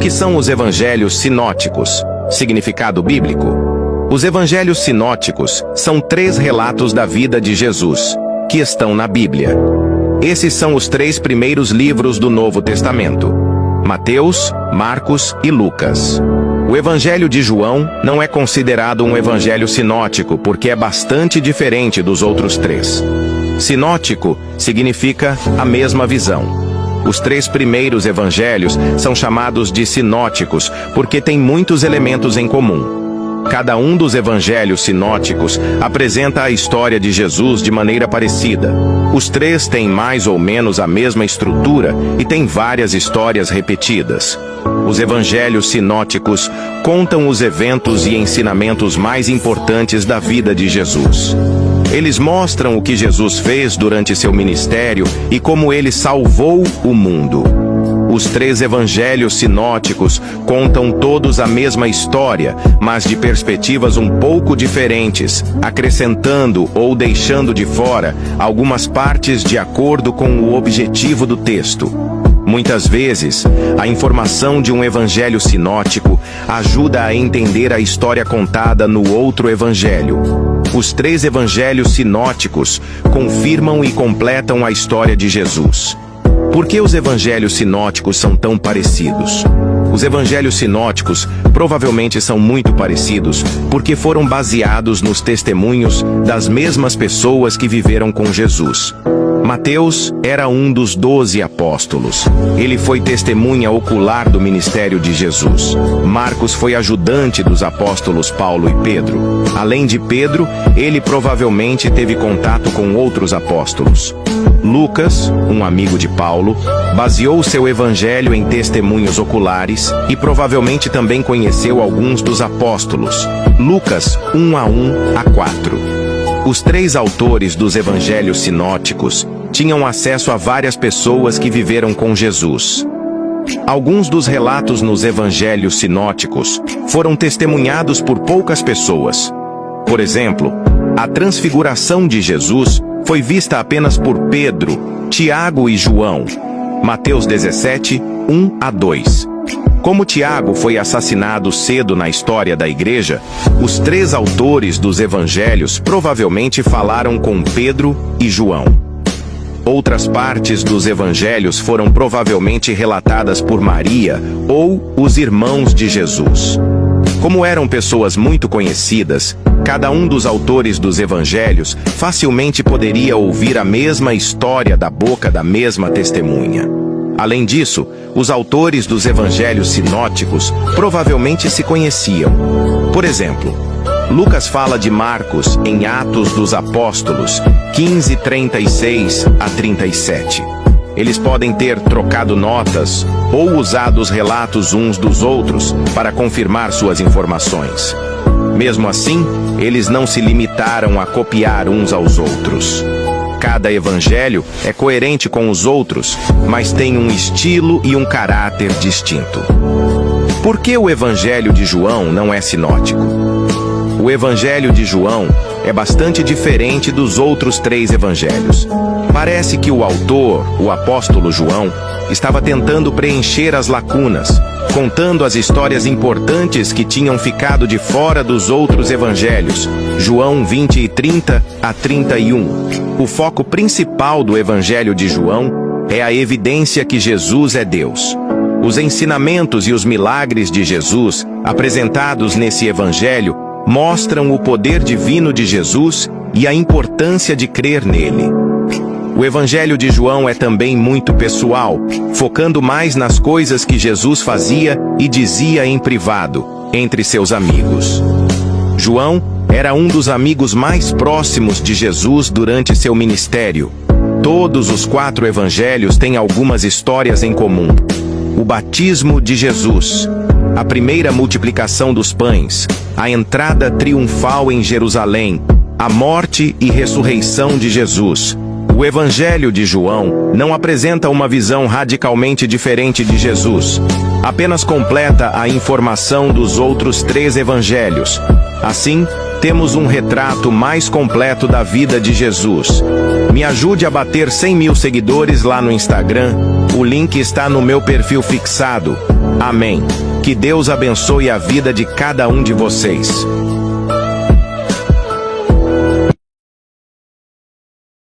que são os evangelhos sinóticos? Significado bíblico. Os evangelhos sinóticos são 3 relatos da vida de Jesus, que estão na Bíblia. Esses são os 3 primeiros livros do Novo Testamento: Mateus, Marcos e Lucas. O Evangelho de João não é considerado um evangelho sinótico porque é bastante diferente dos outros 3. Sinótico significa a mesma visão. Os 3 primeiros evangelhos são chamados de sinóticos porque têm muitos elementos em comum. Cada um dos evangelhos sinóticos apresenta a história de Jesus de maneira parecida. Os 3 têm mais ou menos a mesma estrutura e têm várias histórias repetidas. Os evangelhos sinóticos contam os eventos e ensinamentos mais importantes da vida de Jesus. Eles mostram o que Jesus fez durante seu ministério e como ele salvou o mundo. Os 3 evangelhos sinóticos contam todos a mesma história, mas de perspectivas um pouco diferentes, acrescentando ou deixando de fora algumas partes de acordo com o objetivo do texto. Muitas vezes, a informação de um evangelho sinótico ajuda a entender a história contada no outro evangelho. Os 3 evangelhos sinóticos confirmam e completam a história de Jesus. Por que os evangelhos sinóticos são tão parecidos? Os evangelhos sinóticos provavelmente são muito parecidos porque foram baseados nos testemunhos das mesmas pessoas que viveram com Jesus. Mateus era um dos 12 apóstolos. Ele foi testemunha ocular do ministério de Jesus. Marcos foi ajudante dos apóstolos Paulo e Pedro. Além de Pedro, ele provavelmente teve contato com outros apóstolos. Lucas, um amigo de Paulo, baseou seu evangelho em testemunhos oculares e provavelmente também conheceu alguns dos apóstolos. Lucas 1:1-4. Os 3 autores dos evangelhos sinóticos tinham acesso a várias pessoas que viveram com Jesus. Alguns dos relatos nos evangelhos sinóticos foram testemunhados por poucas pessoas. Por exemplo, a transfiguração de Jesus foi vista apenas por Pedro, Tiago e João. Mateus 17, 1-2. Como Tiago foi assassinado cedo na história da igreja, os 3 autores dos evangelhos provavelmente falaram com Pedro e João. Outras partes dos evangelhos foram provavelmente relatadas por Maria ou os irmãos de Jesus. Como eram pessoas muito conhecidas, cada um dos autores dos evangelhos facilmente poderia ouvir a mesma história da boca da mesma testemunha. Além disso, os autores dos evangelhos sinóticos provavelmente se conheciam. Por exemplo, Lucas fala de Marcos em Atos dos Apóstolos 15:36-37. Eles podem ter trocado notas ou usado os relatos uns dos outros para confirmar suas informações. Mesmo assim, eles não se limitaram a copiar uns aos outros. Cada evangelho é coerente com os outros, mas tem um estilo e um caráter distinto. Por que o evangelho de João não é sinótico? O evangelho de João é bastante diferente dos outros 3 evangelhos. Parece que o autor, o apóstolo João, estava tentando preencher as lacunas, contando as histórias importantes que tinham ficado de fora dos outros evangelhos. João 20:30-31. O foco principal do evangelho de João é a evidência que Jesus é Deus. Os ensinamentos e os milagres de Jesus, apresentados nesse evangelho, mostram o poder divino de Jesus e a importância de crer nele. O Evangelho de João é também muito pessoal, focando mais nas coisas que Jesus fazia e dizia em privado, entre seus amigos. João era um dos amigos mais próximos de Jesus durante seu ministério. Todos os 4 evangelhos têm algumas histórias em comum. O batismo de Jesus, a primeira multiplicação dos pães, a entrada triunfal em Jerusalém, a morte e ressurreição de Jesus. O Evangelho de João não apresenta uma visão radicalmente diferente de Jesus, apenas completa a informação dos outros 3 evangelhos. Assim, temos um retrato mais completo da vida de Jesus. Me ajude a bater 100.000 seguidores lá no Instagram. O link está no meu perfil fixado. Amém. Que Deus abençoe a vida de cada um de vocês.